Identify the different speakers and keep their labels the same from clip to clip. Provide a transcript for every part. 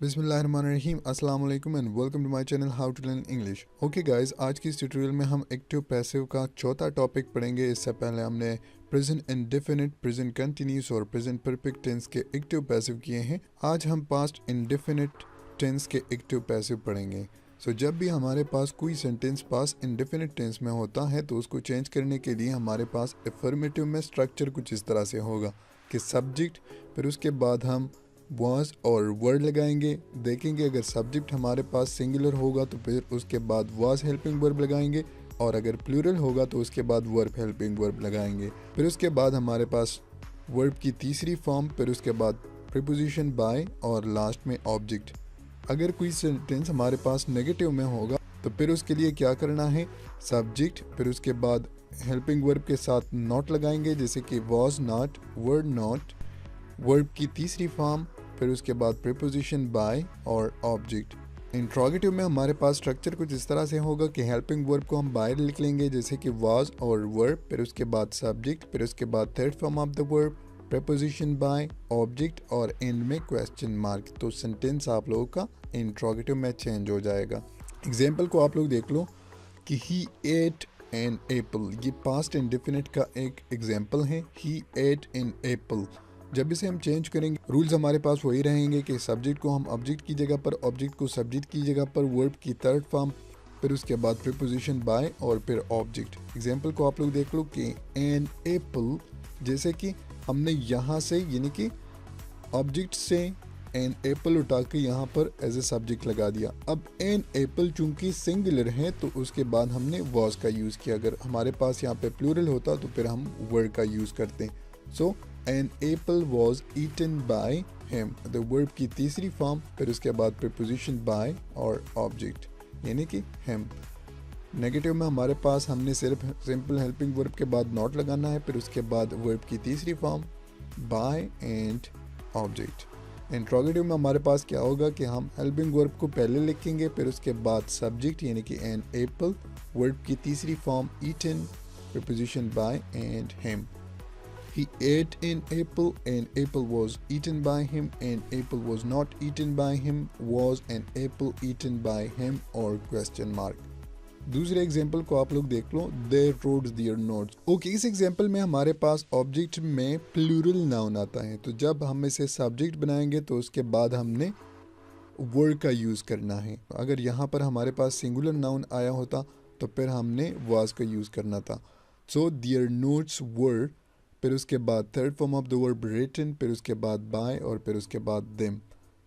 Speaker 1: बिस्मिल्लाहिर्रहमानिर्रहीम अस्सलाम वालेकुम and welcome to my channel how to learn English. Okay guys, आज की इस ट्यूटोरियल में हम एक्टिव पैसिव का चौथा टॉपिक पढ़ेंगे। इससे पहले हमने प्रेजेंट इंडेफिनिट, प्रेजेंट कंटिन्यूस और प्रेजेंट परफेक्ट टेंस के एक्टिव पैसिव किए हैं। आज हम पास्ट इंडेफिनिट टेंस के एक्टिव पैसिव पढ़ेंगे। जब भी हमारे पास कोई सेंटेंस पास इंडेफिनिट टेंस में होता है तो उसको चेंज करने के लिए हमारे पास अफर्मेटिव में स्ट्रक्चर कुछ इस तरह से होगा कि सब्जेक्ट, फिर उसके बाद हम was और वर्ड लगाएंगे। देखेंगे अगर सब्जेक्ट हमारे पास सिंगुलर होगा तो फिर उसके बाद was हेल्पिंग वर्ब लगाएंगे, और अगर प्लूरल होगा तो उसके बाद वर्ब हेल्पिंग वर्ब लगाएंगे। फिर उसके बाद हमारे पास वर्ब की तीसरी फॉर्म, फिर उसके बाद प्रीपोजिशन बाय और लास्ट में ऑब्जेक्ट। अगर कोई सेंटेंस हमारे पास नेगेटिव में होगा तो फिर उसके लिए क्या करना है, सब्जेक्ट, फिर उसके बाद हेल्पिंग वर्ब के साथ नॉट लगाएंगे, जैसे कि was not, word not, verb की तीसरी फॉर्म, फिर उसके बाद प्रीपोजिशन बाय और ऑब्जेक्ट। इंट्रोगेटिव में हमारे पास स्ट्रक्चर कुछ इस तरह से होगा कि हेल्पिंग वर्ब को हम बाय लिख लेंगे, जैसे कि वाज और वर्ब, फिर उसके बाद सब्जेक्ट, फिर उसके बाद third form of the verb, preposition by, object और एंड में क्वेश्चन मार्क। तो सेंटेंस आप लोगों का इंट्रोगेटिव में चेंज हो जाएगा। एग्जाम्पल को आप लोग देख लो कि ही एट एन एप्पल, ये पास्ट इंडेफिनिट का एक एग्जाम्पल है। ही एट एन एप्पल। जब इसे हम चेंज करेंगे, रूल्स हमारे पास वही रहेंगे कि सब्जेक्ट को हम ऑब्जेक्ट की जगह पर, ऑब्जेक्ट को सब्जेक्ट की जगह पर, वर्ब की थर्ड फॉर्म, फिर उसके बाद प्रीपोजिशन बाय और फिर ऑब्जेक्ट। एग्जाम्पल को आप लोग देख लो कि एन एप्पल, जैसे कि हमने यहाँ से यानी कि ऑब्जेक्ट से एन एप्पल उठा के यहाँ पर एज ए सब्जेक्ट लगा दिया। अब एन एप्पल चूंकि सिंगुलर है तो उसके बाद हमने वॉज का यूज़ किया। अगर हमारे पास यहाँ पे प्लूरल होता तो फिर हम वर्ड का यूज़ करते। सो an apple was eaten by him, the verb की तीसरी फॉर्म, फिर उसके बाद preposition by और object यानी कि him। नेगेटिव में हमारे पास हमने सिर्फ सिंपल हेल्पिंग वर्ब के बाद नॉट लगाना है, फिर उसके बाद वर्ब की तीसरी form by and object. Interrogative में हमारे पास क्या होगा कि हम हेल्पिंग वर्ब को पहले लिखेंगे, फिर उसके बाद सब्जेक्ट यानी कि an apple, वर्ब की तीसरी form eaten, preposition by and him। He ate an apple, an apple was eaten by him, an apple was not eaten by him, was an apple eaten by him और question mark। दूसरे example को आप लोग देख लो, they wrote their notes। Okay, इस example में हमारे पास object में प्लूरल नाउन आता है, तो जब हम इसे सब्जेक्ट बनाएंगे तो उसके बाद हमने वर्ड का यूज़ करना है। अगर यहाँ पर हमारे पास सिंगुलर नाउन आया होता तो फिर हमने was का यूज़ करना था। सो their notes were, फिर उसके बाद third form of the verb written, फिर उसके बाद बाय और फिर उसके बाद देम।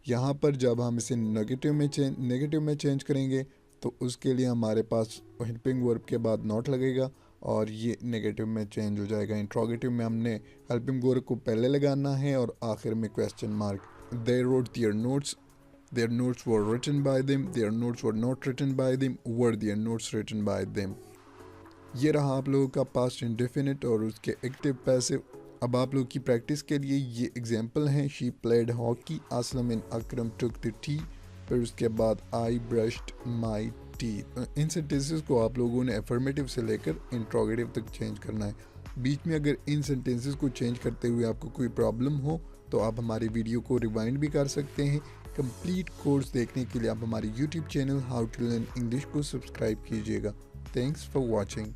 Speaker 1: यहाँ पर जब हम इसे नेगेटिव में चेंज करेंगे तो उसके लिए हमारे पास हेल्पिंग वर्ब के बाद नॉट लगेगा और ये नेगेटिव में चेंज हो जाएगा। इंट्रोगेटिव में हमने हेल्पिंग वर्ब को पहले लगाना है और आखिर में question mark. They wrote their notes, their notes were written by them, their notes were not written by them, were their notes written by them. ये रहा आप लोगों का पास्ट इंडेफिनिट और उसके एक्टिव पैसिव। अब आप लोग की प्रैक्टिस के लिए ये एग्जांपल हैं। She played hockey, Aslam and Akram took the tea, फिर उसके बाद आई ब्रश्ड माई टीथ। इन सेंटेंसेस को आप लोगों ने अफर्मेटिव से लेकर इंट्रोगेटिव तक चेंज करना है। बीच में अगर इन सेंटेंसेस को चेंज करते हुए आपको कोई प्रॉब्लम हो तो आप हमारी वीडियो को रिवाइंड भी कर सकते हैं। कंप्लीट कोर्स देखने के लिए आप हमारे YouTube channel how to learn English को सब्सक्राइब कीजिएगा। Thanks for watching.